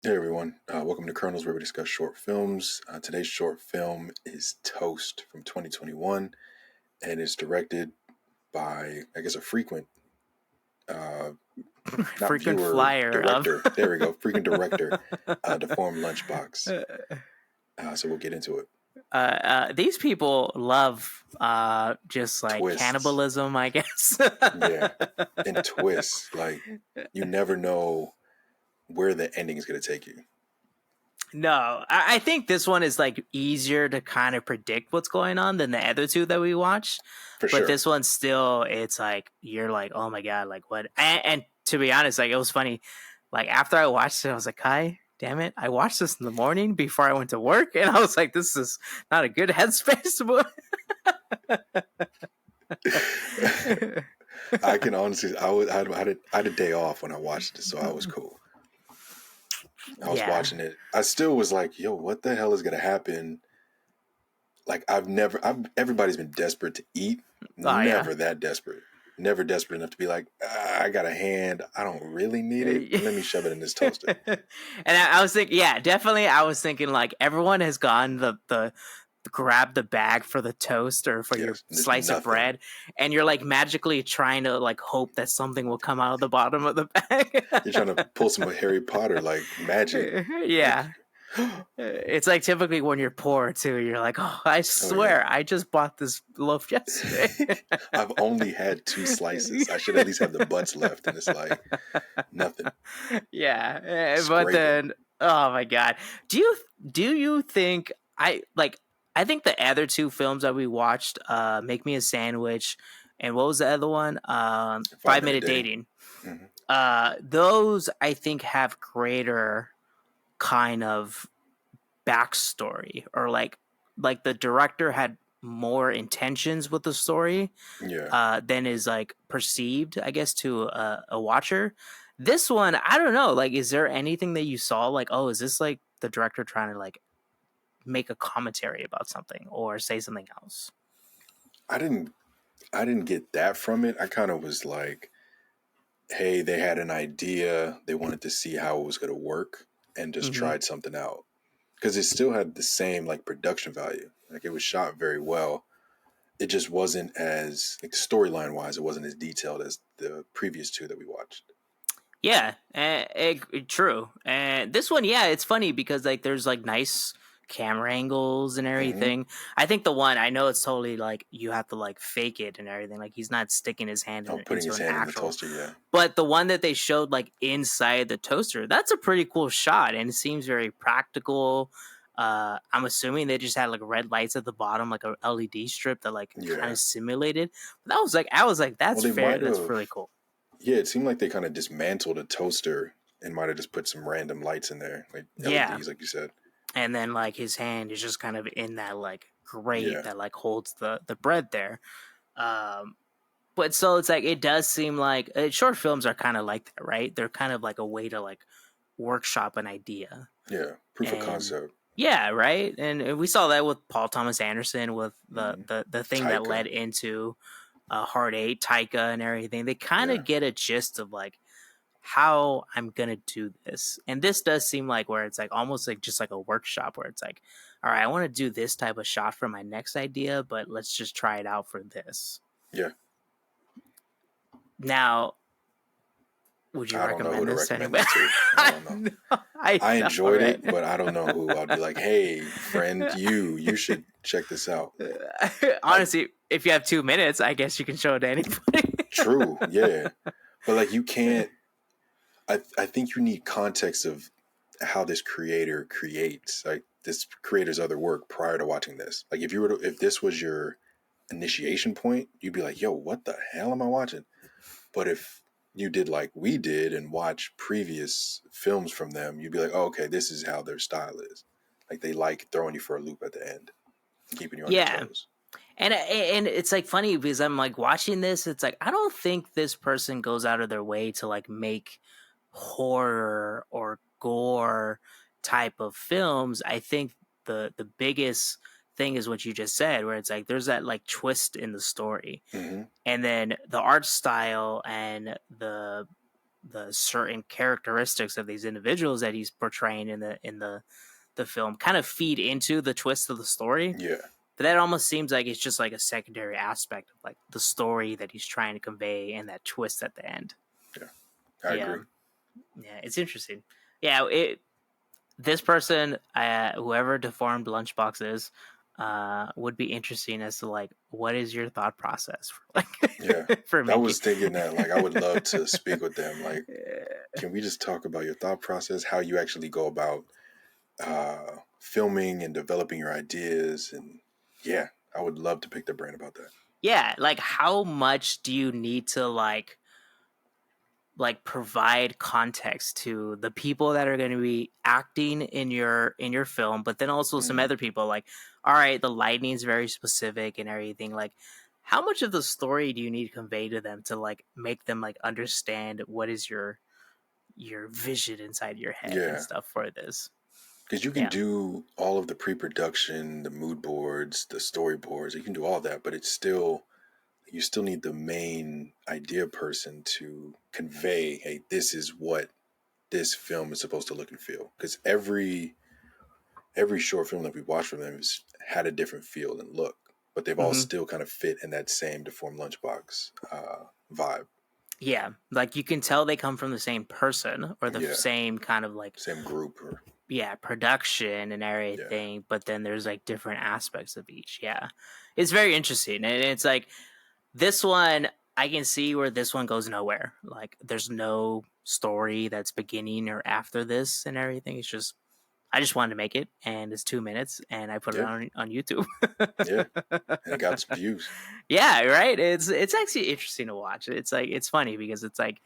Hey everyone, welcome to Kernels, where we discuss short films. Today's short film is Toast from 2021 and is directed by, I guess, a frequent, uh, not Frequent viewer, flyer of director. There we go, frequent director, Deformed Lunchbox. So we'll get into it. these people love just like Twists, cannibalism, I guess. yeah, and twists. Like, you never know where the ending is going to take you. No, I think this one is like easier to kind of predict what's going on than the other two that we watched. For But sure. this one still, it's like you're like, oh my god, like what? And to be honest, like it was funny. Like after I watched it, I was like, Kai, damn it, I watched this in the morning before I went to work, and I was like, this is not a good headspace. I can honestly, I had a day off when I watched it, so I was cool. I was Yeah. watching it. I still was like, yo, what the hell is going to happen? Like, everybody's been desperate to eat. Oh yeah. Never that desperate. Never desperate enough to be like, I got a hand. I don't really need it. Let me shove it in this toaster. And I was thinking, yeah, definitely. I was thinking like everyone has gone the grab the bag for the toast or for your Yes, there's slice of nothing. bread, and you're like magically trying to like hope that something will come out of the bottom of the bag. You're trying to pull some Harry Potter like magic. Yeah. Like, It's like typically when you're poor too, you're like, oh, I oh yeah. swear, I just bought this loaf yesterday. I've only had 2 slices. I should at least have the butts left, and it's like nothing. Yeah, but Scraping. then, oh my god, do you think I think the other two films that we watched, Make Me a Sandwich, and what was the other one? 5 minute Minute dating. Dating. Mm-hmm. Those I think have greater kind of backstory, or like the director had more intentions with the story Yeah. than is like perceived, I guess, to a watcher. This one, I don't know. Like, is there anything that you saw? Like, oh, is this like the director trying to like make a commentary about something or say something else? I didn't get that from it. I kind of was like, hey, they had an idea, they wanted to see how it was going to work, and just Mm-hmm. tried something out because it still had the same like production value. Like, it was shot very well. It just wasn't as, like, storyline wise, it wasn't as detailed as the previous two that we watched. Yeah, true. And this one, yeah, it's funny because like there's like nice camera angles and Mm-hmm. everything. I think the one I know it's totally like you have to like fake it and everything. Like he's not sticking his hand Oh, putting into his an hand in the actual. toaster, yeah. But the one that they showed like inside the toaster, that's a pretty cool shot, and it seems very practical. I'm assuming they just had like red lights at the bottom, like a LED strip that like kind Yeah. of simulated. But I was like, Well, that's they fair. might That's have, really cool. yeah, it seemed like they kind of dismantled a toaster and might have just put some random lights in there, like Yeah. LEDs, like you said. And then like his hand is just kind of in that like grate Yeah. that like holds the bread there. Um, but so it's like it does seem like short films are kind of like that, right? They're kind of like a way to like workshop an idea. Yeah. Proof of And concept. yeah, right. And we saw that with Paul Thomas Anderson with Mm-hmm. the thing that Taika. led into Hard Eight, Taika, and everything. They kind Yeah. of get a gist of like how I'm gonna do this. And this does seem like where it's like almost like just like a workshop where it's like, all right, I want to do this type of shot for my next idea, but let's just try it out for this. Yeah. Now, would you I don't know who recommend to this to recommend anybody? that to. I I don't know. know, I I know, enjoyed right? it, but I don't know who. I'd be like, hey, friend, you should check this out. I Honestly, if you have 2 minutes, I guess you can show it to anybody. True, yeah. But like, you can't, I think you need context of how this creator creates, like this creator's other work prior to watching this. Like, if this was your initiation point, you'd be like, yo, what the hell am I watching? But if you did like we did and watch previous films from them, you'd be like, oh, okay, this is how their style is. Like, they like throwing you for a loop at the end, keeping you on your Yeah. toes. And it's like funny because I'm like watching this. It's like I don't think this person goes out of their way to like make horror or gore type of films. I think the biggest thing is what you just said, where it's like there's that like twist in the story, Mm-hmm. and then the art style and the certain characteristics of these individuals that he's portraying in the film kind of feed into the twist of the story. Yeah. But that almost seems like it's just like a secondary aspect of like the story that he's trying to convey and that twist at the end. Yeah. I Yeah. agree. Yeah, it's interesting. Yeah, this person, whoever deformed Lunchbox is, would be interesting as to like what is your thought process for Yeah. like for I making. was thinking that, like, I would love to speak with them. Like, can we just talk about your thought process, how you actually go about filming and developing your ideas? And yeah, I would love to pick their brain about that. Yeah, like how much do you need to like provide context to the people that are going to be acting in your film, but then also some Mm, other people, like, all right, the lighting is very specific and everything, like how much of the story do you need to convey to them to like make them like understand what is your vision inside your head and yeah. stuff for this. Because you can Yeah. do all of the pre-production, the mood boards, the storyboards. You can do all that, but it's still, you still need the main idea person to convey, hey, this is what this film is supposed to look and feel. Because every short film that we watched from them has had a different feel and look, but they've all Hmm. still kind of fit in that same deformed lunchbox vibe. Yeah, like you can tell they come from the same person or the Yeah, same kind of like, same group or yeah, production and yeah, everything, but then there's like different aspects of each. Yeah, it's very interesting, and it's like this one, I can see where this one goes nowhere. Like there's no story that's beginning or after this and everything. It's just I just wanted to make it, and it's 2 minutes, and I put it yeah, on YouTube. yeah, and it got some views. Yeah, right. It's actually interesting to watch. It's like it's funny because it's like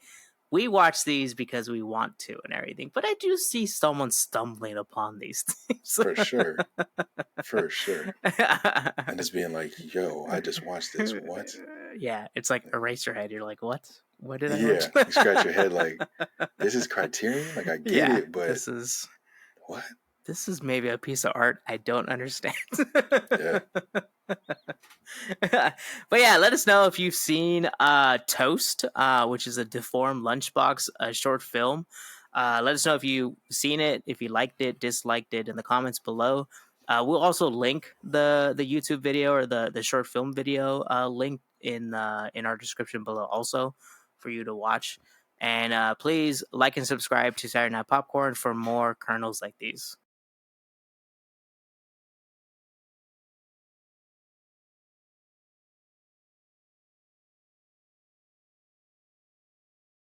we watch these because we want to and everything, but I do see someone stumbling upon these things. For sure, for sure. And it's being like, yo, I just watched this. What? Yeah, it's like Eraserhead. You're like, what? What did I watch? Yeah, you scratch your head like, this is Criterion. Like I get Yeah, it, but this is what? maybe a piece of art I don't understand. Yeah, But yeah, let us know if you've seen Toast, which is a deformed lunchbox short film. Let us know if you've seen it, if you liked it, disliked it in the comments below. We'll also link the YouTube video or the short film video link in our description below also for you to watch. And please like and subscribe to Saturday Night Popcorn for more kernels like these.